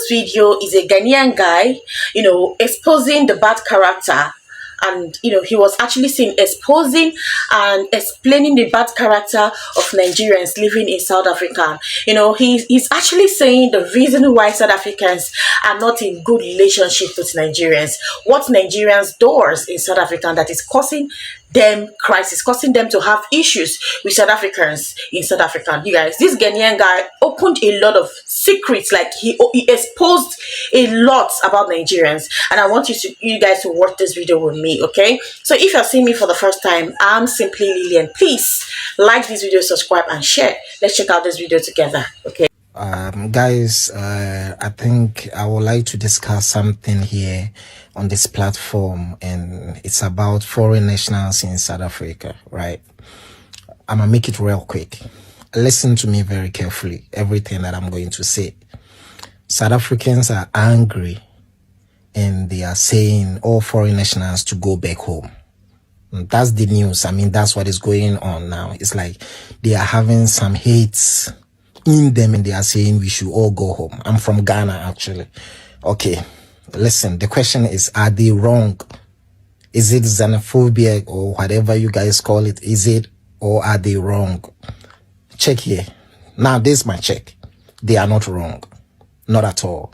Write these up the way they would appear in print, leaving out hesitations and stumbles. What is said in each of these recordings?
video is a Ghanaian guy, exposing the bad character. And he was actually seen exposing and explaining the bad character of Nigerians living in South Africa. He's actually saying the reason why South Africans are not in good relationship with Nigerians, what Nigerians does in South Africa that is causing them crisis, causing them to have issues with South Africans in South Africa. You guys, this Ghanaian guy opened a lot of secrets, like he exposed a lot about Nigerians, and I want you guys to watch this video with me, okay? So if you're seeing me for the first time, I'm simply Lilian. Please like this video, subscribe, and share. Let's check out this video together, okay? Guys, I think I would like to discuss something here on this platform, and it's about foreign nationals in South Africa, right? I'm gonna make it real quick. Listen to me very carefully, everything that I'm going to say. South Africans are angry, and they are saying all foreign nationals to go back home. And that's the news. I mean, that's what is going on now. It's like they are having some hates in them, and they are saying we should all go home. I'm from Ghana, actually. Okay, listen, the question is, are they wrong? Is it xenophobia or whatever you guys call it? Is it, or are they wrong? Check here. Now, this is my check. They are not wrong. Not at all.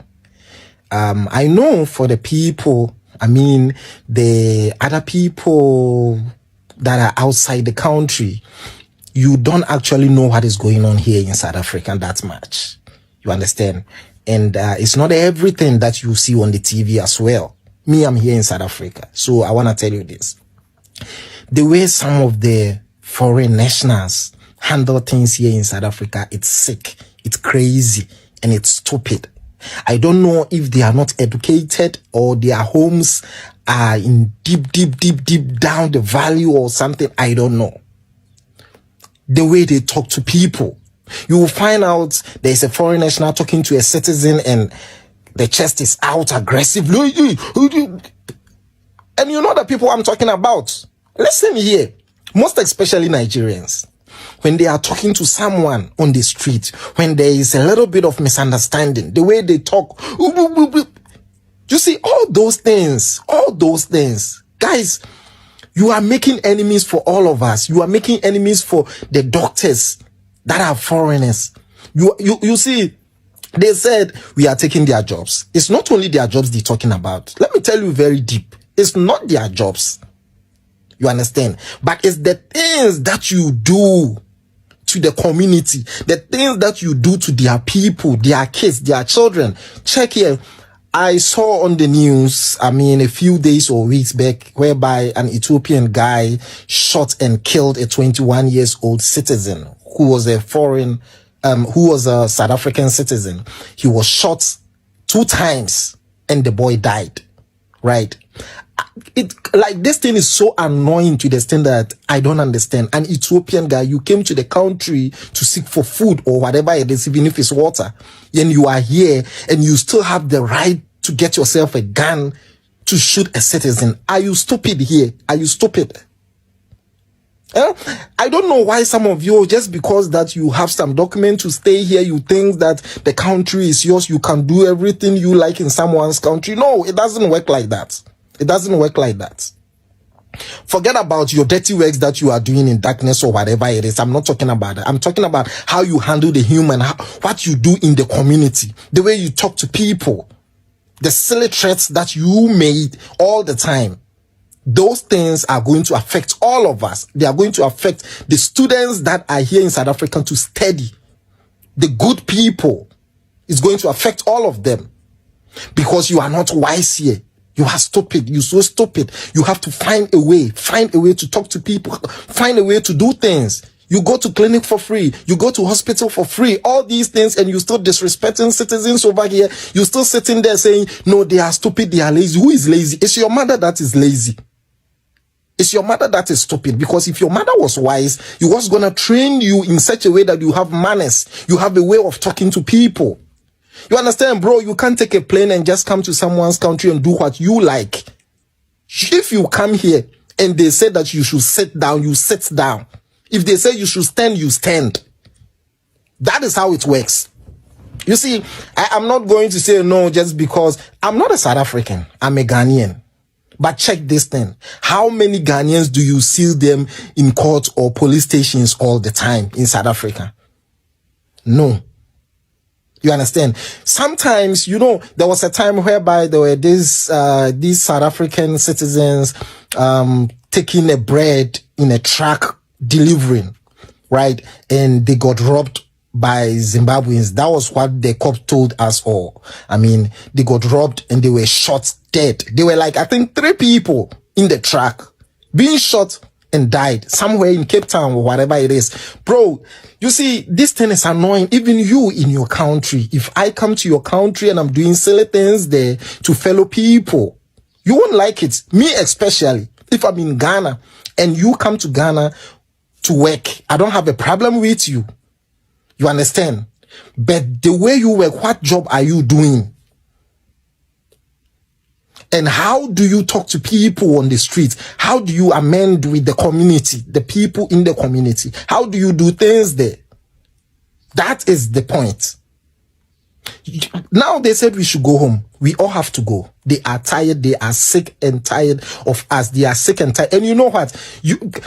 I know for the people, I mean, the other people that are outside the country, you don't actually know what is going on here in South Africa that much. You understand? And it's not everything that you see on the TV as well. Me, I'm here in South Africa. So I want to tell you this. The way some of the foreign nationals handle things here in South Africa, it's sick, it's crazy, and it's stupid. I don't know if they are not educated or their homes are in deep down the valley or something. I don't know. The way they talk to people, you will find out there's a foreign national talking to a citizen and the chest is out aggressively. And you know the people I'm talking about. Listen here, most especially Nigerians, when they are talking to someone on the street, when there is a little bit of misunderstanding, the way they talk, you see, all those things, guys, you are making enemies for all of us. You are making enemies for the doctors that are foreigners. You see, they said we are taking their jobs. It's not only their jobs they're talking about. Let me tell you very deep. It's not their jobs. You understand? But it's the things that you do to the community, the things that you do to their people, their kids, their children. Check here. I saw on the news, I mean, a few days or weeks back, whereby an Ethiopian guy shot and killed a 21-year-old citizen who was a who was a South African citizen. He was shot 2 times and the boy died, right? Like, this thing is so annoying to the extent that I don't understand. An Ethiopian guy, you came to the country to seek for food or whatever it is, even if it's water, and you are here and you still have the right to get yourself a gun to shoot a citizen. Are you stupid here? Are you stupid? I don't know why some of you, just because that you have some document to stay here, you think that the country is yours, you can do everything you like in someone's country. No, it doesn't work like that. It doesn't work like that. Forget about your dirty works that you are doing in darkness or whatever it is. I'm not talking about that. I'm talking about how you handle the human, what you do in the community, the way you talk to people, the silly threats that you made all the time. Those things are going to affect all of us. They are going to affect the students that are here in South Africa to study. The good people. It's going to affect all of them. Because you are not wise here. You are stupid. You're so stupid. You have to find a way to talk to people, find a way to do things. You go to clinic for free. You go to hospital for free. All these things, and you still disrespecting citizens over here. You still sitting there saying, no, they are stupid, they are lazy. Who is lazy? It's your mother that is lazy. It's your mother that is stupid. Because if your mother was wise, she was going to train you in such a way that you have manners. You have a way of talking to people. You understand, bro? You can't take a plane and just come to someone's country and do what you like. If you come here and they say that you should sit down, you sit down. If they say you should stand, you stand. That is how it works. You see, I'm not going to say no just because I'm not a South African. I'm a Ghanaian. But check this thing. How many Ghanaians do you see them in court or police stations all the time in South Africa? No. You understand? Sometimes, you know, there was a time whereby there were these South African citizens taking a bread in a truck delivering, right? And they got robbed by Zimbabweans. That was what the cop told us all. I mean, they got robbed and they were shot dead. They were like, I think 3 people in the truck being shot and died somewhere in Cape Town or whatever it is. Bro, you see, this thing is annoying. Even you in your country, if I come to your country and I'm doing silly things there to fellow people, you won't like it. Me especially, if I'm in Ghana and you come to Ghana to work, I don't have a problem with you. You understand? But the way you work, what job are you doing? And how do you talk to people on the streets? How do you amend with the community, the people in the community? How do you do things there? That is the point. Now they said we should go home. We all have to go. They are tired. They are sick and tired of us. They are sick and tired. And you know what?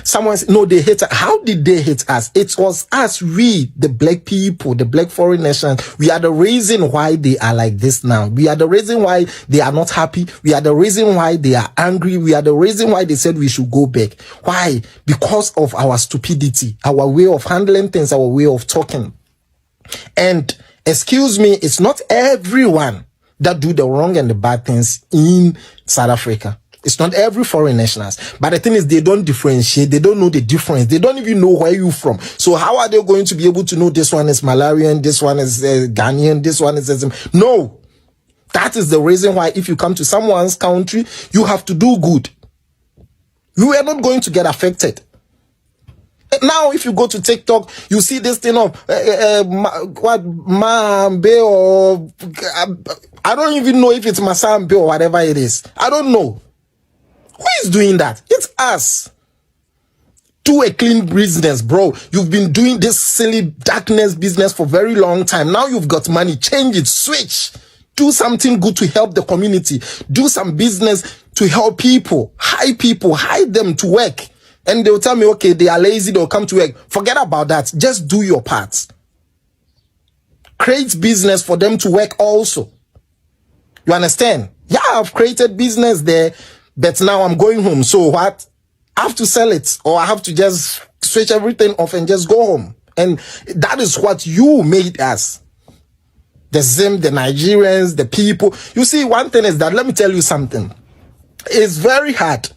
Someone said, no, they hate us. How did they hate us? It was us, we, the black people, the black foreign nations. We are the reason why they are like this now. We are the reason why they are not happy. We are the reason why they are angry. We are the reason why they said we should go back. Why? Because of our stupidity, our way of handling things, our way of talking. And excuse me, it's not everyone that do the wrong and the bad things in South Africa. It's not every foreign nationals. But the thing is, they don't differentiate. They don't know the difference. They don't even know where you're from. So how are they going to be able to know this one is Malarian, this one is Ghanaian, this one is... No. That is the reason why if you come to someone's country, you have to do good. You are not going to get affected. Now, if you go to TikTok, you see this thing of Mambe or I don't even know if it's Masambe or whatever it is. I don't know. Who is doing that? It's us. Do a clean business, bro. You've been doing this silly darkness business for a very long time. Now you've got money. Change it. Switch. Do something good to help the community. Do some business to help people. Hire them to work. And they'll tell me, okay, they are lazy, they'll come to work. Forget about that. Just do your part. Create business for them to work also. You understand? Yeah, I've created business there, but now I'm going home. So what? I have to sell it, or I have to just switch everything off and just go home. And that is what you made us. The Zim, the Nigerians, the people. You see, one thing is that, let me tell you something. It's very hard.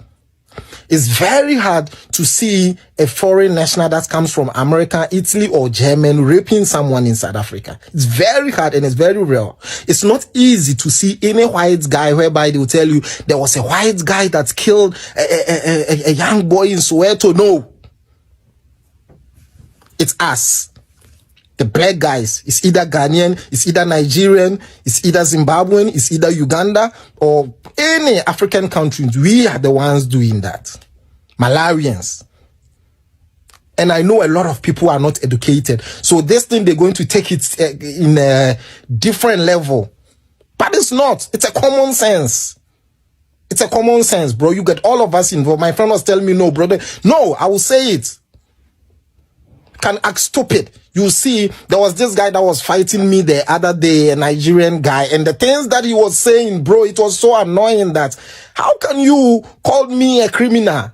It's very hard to see a foreign national that comes from America, Italy, or Germany raping someone in South Africa. It's very hard and it's very real. It's not easy to see any white guy whereby they will tell you there was a white guy that killed a young boy in Soweto. No. It's us. The black guys. It's either Ghanaian, it's either Nigerian, it's either Zimbabwean, it's either Uganda, or any African countries. We are the ones doing that. Malarians. And I know a lot of people are not educated. So this thing, they're going to take it in a different level. But it's not. It's a common sense. It's a common sense, bro. You get all of us involved. My friend was telling me, no, brother. No, I will say it. Can act stupid. You see, there was this guy that was fighting me the other day, a Nigerian guy, and the things that he was saying, bro, it was so annoying that how can you call me a criminal?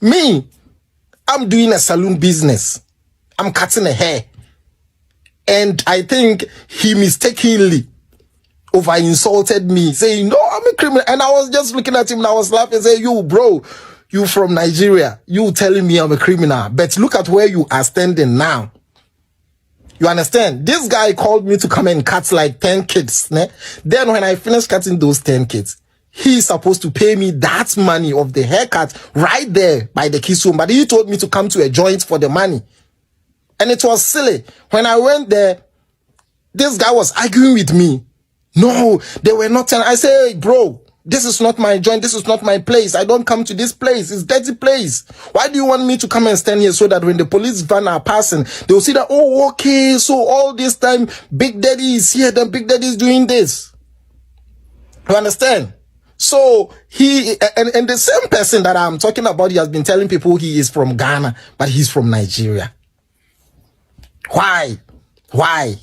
Me, I'm doing a salon business. I'm cutting a hair. And I think he mistakenly over insulted me, saying, no, I'm a criminal. And I was just looking at him and I was laughing, saying, you, bro, you from Nigeria, you telling me I'm a criminal. But look at where you are standing now. You understand? This guy called me to come and cut like 10 kids. Ne? Then when I finished cutting those 10 kids, he's supposed to pay me that money of the haircut right there by the kids' home. But he told me to come to a joint for the money. And it was silly. When I went there, this guy was arguing with me. No, they were not telling. I said, hey, bro, This is not my joint. This is not my place. I don't come to this place. It's dirty place. Why do you want me to come and stand here so that when the police van are passing, they'll see that, oh, okay, so all this time, Big Daddy is here, then Big Daddy is doing this. You understand? So he, and the same person that I'm talking about, he has been telling people he is from Ghana, but he's from Nigeria. Why? Why?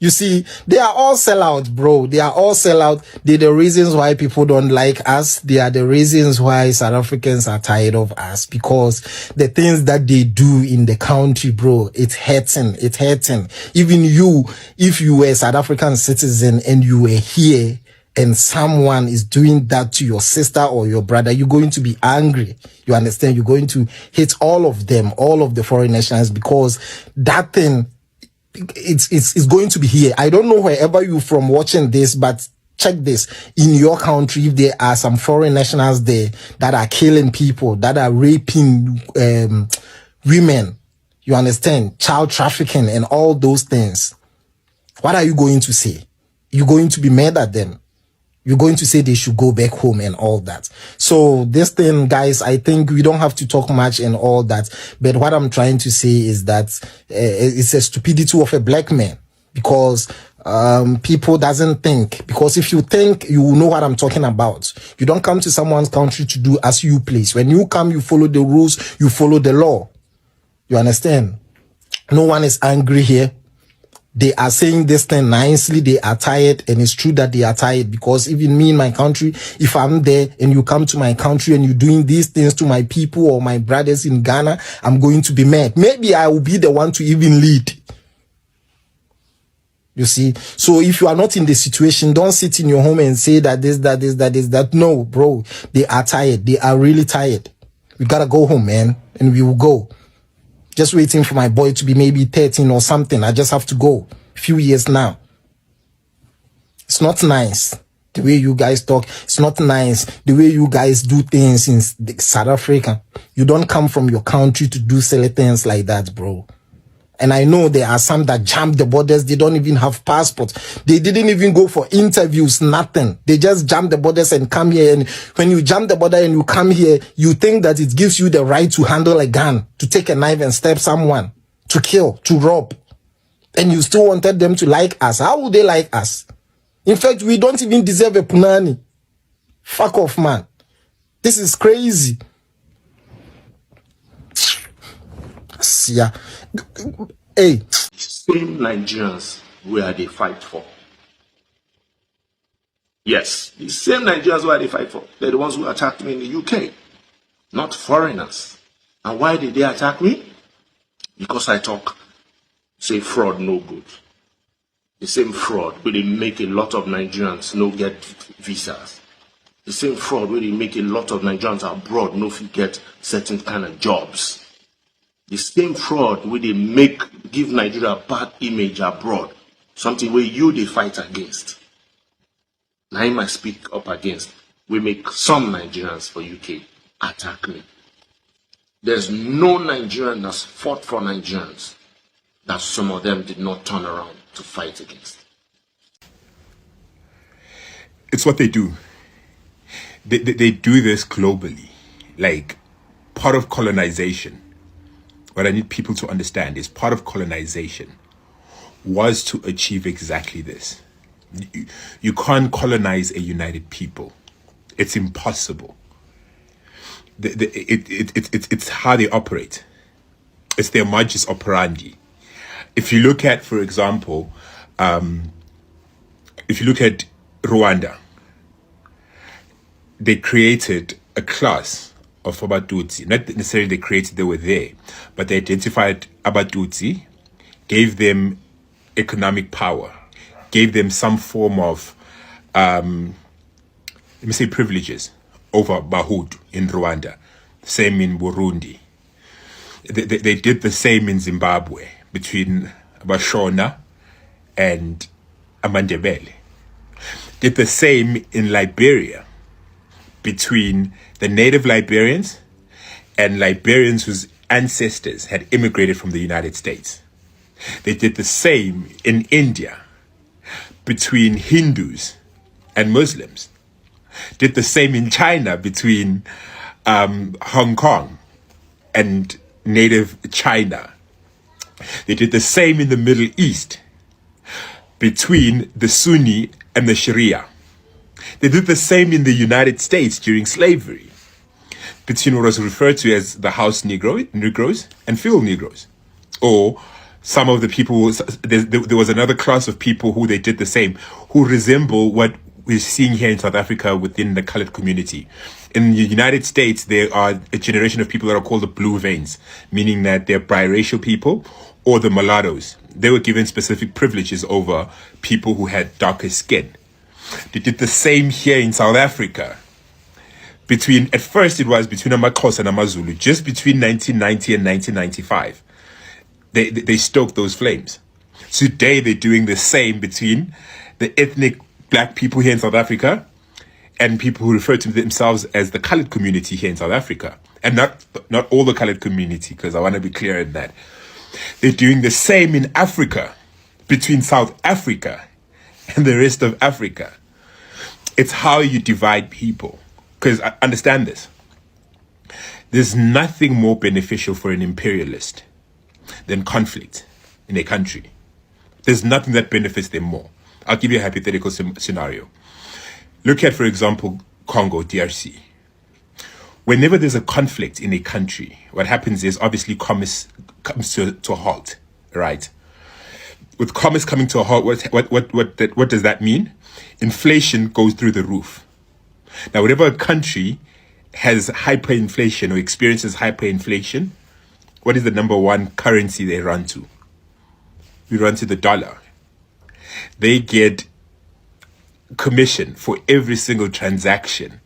You see, they are all sellouts, bro. They are all sellouts. They're the reasons why people don't like us. They are the reasons why South Africans are tired of us, because the things that they do in the country, bro, it's hurting. It's hurting. Even you, if you were a South African citizen and you were here and someone is doing that to your sister or your brother, you're going to be angry. You understand? You're going to hate all of them, all of the foreign nationals, because that thing, it's going to be here. I don't know wherever you're from watching this, but check this. In your country, if there are some foreign nationals there that are killing people, that are raping women, you understand, child trafficking and all those things, what are you going to say? You're going to be mad at them. You're going to say they should go back home and all that. So this thing, guys, I think we don't have to talk much and all that. But what I'm trying to say is that it's a stupidity of a black man, because people doesn't think. Because if you think, you will know what I'm talking about. You don't come to someone's country to do as you please. When you come, you follow the rules, you follow the law. You understand? No one is angry here. They are saying this thing nicely. They are tired, and it's true that they are tired, because even me in my country, if I'm there and you come to my country and you're doing these things to my people or my brothers in Ghana, I'm going to be mad. Maybe I will be the one to even lead. You see? So if you are not in the situation, don't sit in your home and say that this, that, this, that, this, that. No, bro. They are tired. They are really tired. We gotta go home, man. And we will go. Just waiting for my boy to be maybe 13 or something. I just have to go. A few years now. It's not nice the way you guys talk. It's not nice the way you guys do things in South Africa. You don't come from your country to do silly things like that, bro. And I know there are some that jump the borders. They don't even have passports. They didn't even go for interviews, nothing. They just jump the borders and come here. And when you jump the border and you come here, you think that it gives you the right to handle a gun, to take a knife and stab someone, to kill, to rob. And you still wanted them to like us. How would they like us? In fact, we don't even deserve a punani. Fuck off, man. This is crazy. Yeah. Hey. Same Nigerians where they fight for. Yes, the same Nigerians where they fight for. They're the ones who attacked me in the UK, not foreigners. And why did they attack me? Because I talk, say fraud no good. The same fraud where they make a lot of Nigerians no get visas. The same fraud where they make a lot of Nigerians abroad no get certain kind of jobs. The same fraud where they give Nigeria a bad image abroad, something where they fight against. Now I might speak up against. We make some Nigerians for UK attack me. There's no Nigerian that's fought for Nigerians that some of them did not turn around to fight against. It's what they do. They do this globally, like part of colonization. What I need people to understand is part of colonization was to achieve exactly this. You can't colonize a united people. It's impossible. It's how they operate. It's their modus operandi. If you look at, for example, if you look at Rwanda, they created a class of Abatutsi. Not necessarily they created, they were there, but they identified Abatutsi, gave them economic power, gave them some form of, let me say, privileges over Bahutu in Rwanda, same in Burundi. They did the same in Zimbabwe between Bashona and Amandebele. Did the same in Liberia between the native Liberians and Liberians whose ancestors had immigrated from the United States. They did the same in India between Hindus and Muslims. Did the same in China between Hong Kong and native China. They did the same in the Middle East between the Sunni and the Sharia. They did the same in the United States during slavery between what was referred to as the house Negroes and field Negroes. Or some of the people, there was another class of people who they did the same, who resemble what we're seeing here in South Africa within the colored community. In the United States, there are a generation of people that are called the blue veins, meaning that they're biracial people, or the mulattoes. They were given specific privileges over people who had darker skin. They did the same here in South Africa. At first it was between AmaXhosa and AmaZulu, just between 1990 and 1995. They stoked those flames. Today they're doing the same between the ethnic black people here in South Africa and people who refer to themselves as the colored community here in South Africa. And not all the colored community, because I want to be clear in that. They're doing the same in Africa, between South Africa and the rest of Africa. It's how you divide people. Because I understand this. There's nothing more beneficial for an imperialist than conflict in a country. There's nothing that benefits them more. I'll give you a hypothetical scenario. Look at, for example, Congo, DRC. Whenever there's a conflict in a country, what happens is obviously commerce comes to a halt, right? With commerce coming to a halt, what does that mean? Inflation goes through the roof. Now, whenever a country has hyperinflation or experiences hyperinflation, what is the number one currency they run to? We run to the dollar. They get commission for every single transaction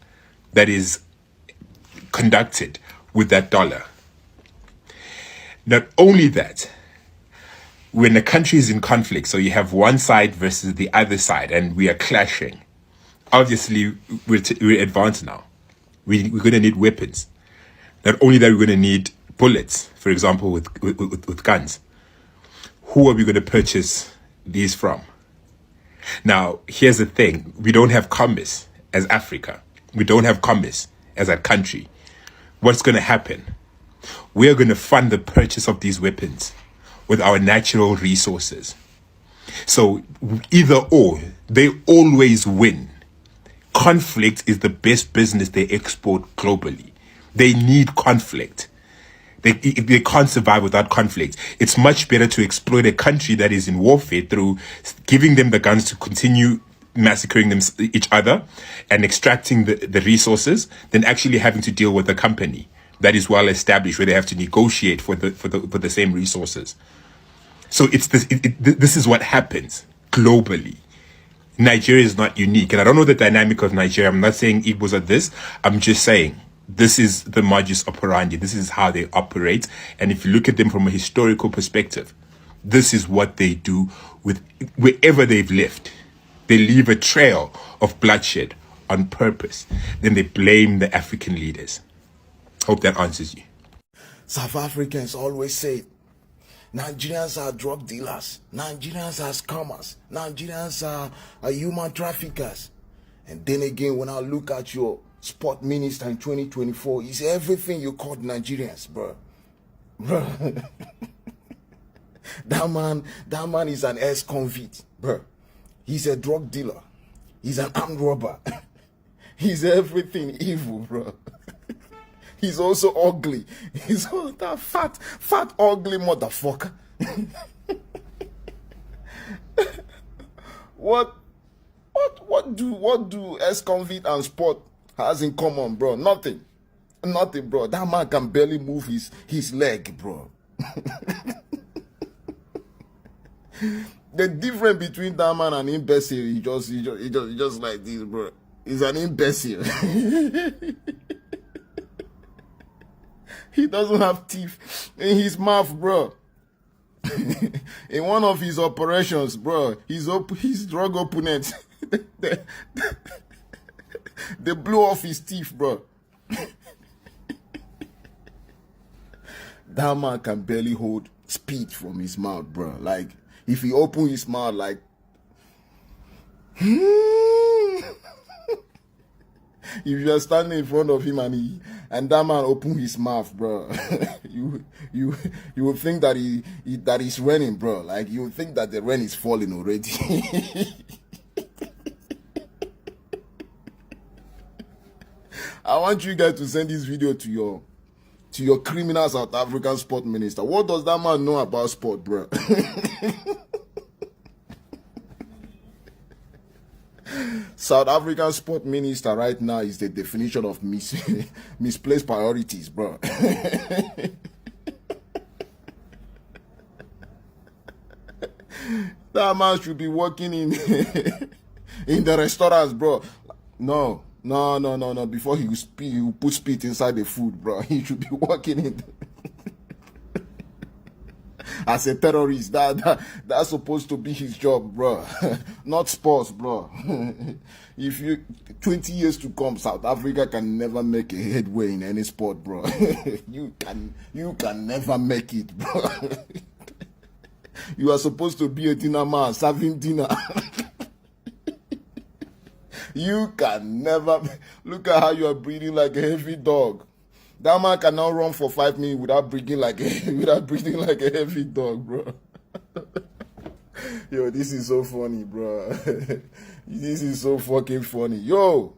that is conducted with that dollar. Not only that, when a country is in conflict, so you have one side versus the other side, and we are clashing, obviously we're advanced now. We're going to need weapons. Not only that, we're going to need bullets, for example, with guns. Who are we going to purchase these from? Now, here's the thing. We don't have commerce as Africa. We don't have commerce as a country. What's going to happen? We're going to fund the purchase of these weapons with our natural resources. So either or, they always win. Conflict is the best business they export globally. They need conflict. They can't survive without conflict. It's much better to exploit a country that is in warfare through giving them the guns to continue massacring each other and extracting the resources than actually having to deal with a company that is well established where they have to negotiate for the same resources. So this is what happens globally. Nigeria is not unique. And I don't know the dynamic of Nigeria. I'm not saying Igbos are this. I'm just saying this is the modus operandi. This is how they operate. And if you look at them from a historical perspective, this is what they do with wherever they've lived. They leave a trail of bloodshed on purpose. Then they blame the African leaders. Hope that answers you. South Africans always say Nigerians are drug dealers, Nigerians are scammers, Nigerians are human traffickers. And then again, when I look at your sport minister in 2024, he's everything you called Nigerians, bro. That man is an ex-convict, bro. He's a drug dealer. He's an armed robber. He's everything evil, bro. He's also ugly. He's all that fat, ugly motherfucker. What do ex-convict and sport has in common, bro? Nothing, bro. That man can barely move his leg, bro. The difference between that man and imbecile, he just like this, bro. He's an imbecile. He doesn't have teeth in his mouth, bro. In one of his operations, bro, his drug opponents, they blew off his teeth, bro. That man can barely hold speech from his mouth, bro. Like, if he open his mouth, like, If you are standing in front of him and that man open his mouth, bro, you you will think that that he's raining, bro. Like you will think that the rain is falling already. I want you guys to send this video to your criminal South African sport minister. What does that man know about sport, bro? South African sport minister right now is the definition of misplaced priorities, bro. That man should be working in in the restaurants, bro. No. Before he will put spit inside the food, bro. He should be working in as a terrorist. That's supposed to be his job, bro. Not sports, bro. If 20 years to come, South Africa can never make a headway in any sport, bro. You can never make it, bro. You are supposed to be a dinner man serving dinner. You can never. Look at how you are breathing like a heavy dog. That man cannot run for 5 minutes without breathing like a heavy dog, bro. Yo, this is so funny, bro. This is so fucking funny. Yo,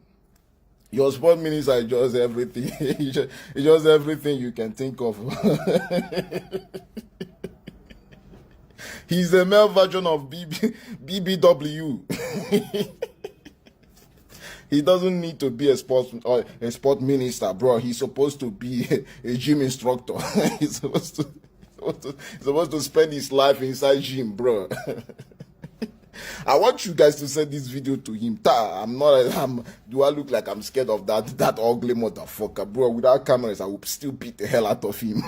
your sport minister is just everything. It's just everything you can think of. He's the male version of BBW. He doesn't need to be a sport minister, bro. He's supposed to be a gym instructor. He's supposed to spend his life inside gym, bro. I want you guys to send this video to him. Do I look like I'm scared of that ugly motherfucker, bro? Without cameras, I would still beat the hell out of him.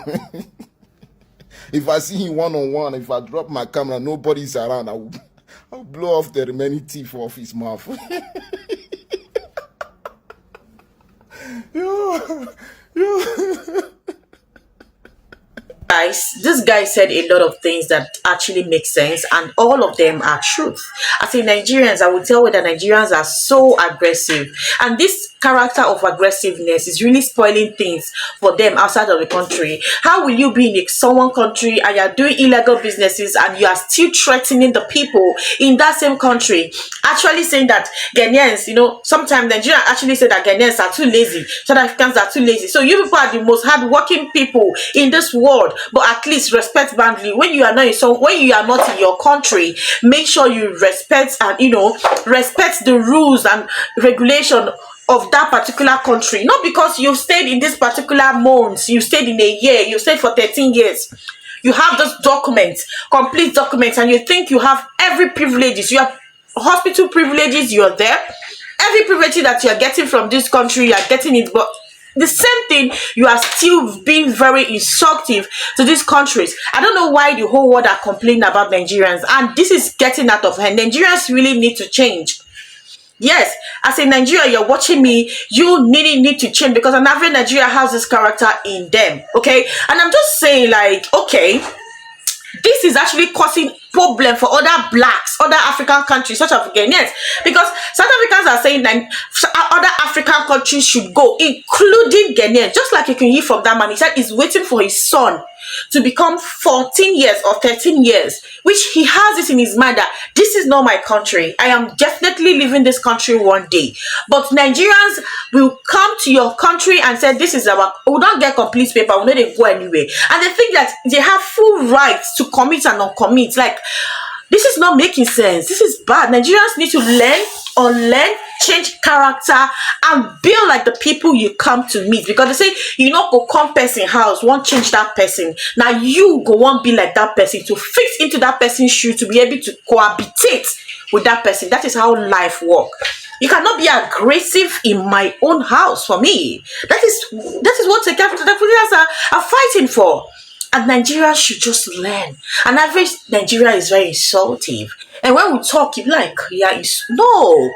If I see him one-on-one, if I drop my camera, nobody's around, I'll blow off the remaining teeth off his mouth. Yo. Guys, this guy said a lot of things that actually make sense, and all of them are truth. As in Nigerians, I will tell you that Nigerians are so aggressive, and this character of aggressiveness is really spoiling things for them outside of the country. How will you be in someone country and you're doing illegal businesses and you are still threatening the people in that same country? Actually saying that Ghanaians, sometimes Nigerians actually say that Ghanaians are too lazy, South Africans are too lazy. So you people are the most hardworking people in this world, but at least respect boundary. When you are not in your country, make sure you respect and respect the rules and regulation of that particular country. Not because you stayed in this particular month, you stayed in a year, you stayed for 13 years. You have this document, complete documents, and you think you have every privileges. You have hospital privileges, you're there. Every privilege that you're getting from this country, you're getting it, but the same thing, you are still being very insultive to these countries. I don't know why the whole world are complaining about Nigerians, and this is getting out of hand. Nigerians really need to change. Yes, as a Nigerian, you're watching me, you need to change, because an average Nigerian has this character in them, okay? And I'm just saying, like, okay, this is actually causing problem for other blacks, other African countries such as Ghanaians, because South Africans are saying that other African countries should go, including Ghanaians. Just like you can hear from that man, he said he's waiting for his son to become 14 years or 13 years, which he has this in his mind that this is not my country. I am definitely leaving this country one day. But Nigerians will come to your country and say, this is we don't get complete paper, we know they go anywhere. And they think that they have full rights to commit and non-commit. Like, this is not making sense. This is bad. Nigerians need to unlearn, change character, and build like the people you come to meet. Because they say, you know, go come person house, won't change that person. Now you go won't be like that person, to fit into that person's shoe, to be able to cohabitate with that person. That is how life works. You cannot be aggressive in my own house for me. That is what the Africans are fighting for. And Nigeria should just learn. An average Nigeria is very insultive. And when we talk, you like, no,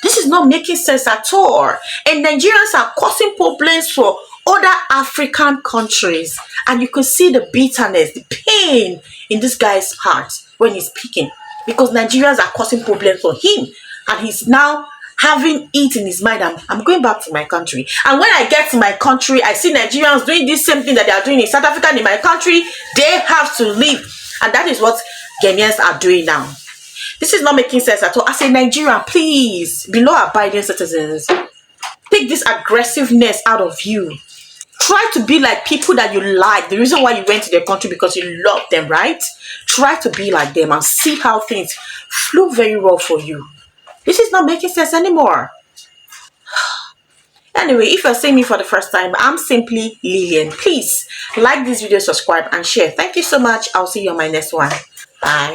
this is not making sense at all. And Nigerians are causing problems for other African countries. And you can see the bitterness, the pain in this guy's heart when he's speaking. Because Nigerians are causing problems for him. And he's now having it in his mind, I'm going back to my country. And when I get to my country, I see Nigerians doing this same thing that they are doing in South Africa and in my country. They have to leave. And that is what Ghanaians are doing now. This is not making sense at all. As a Nigerian, please, be law-abiding citizens. Take this aggressiveness out of you. Try to be like people that you like. The reason why you went to their country because you love them, right? Try to be like them and see how things flow very well for you. This is not making sense anymore. Anyway, if you're seeing me for the first time, I'm simply Lilian. Please like this video, subscribe, and share. Thank you so much. I'll see you on my next one. Bye.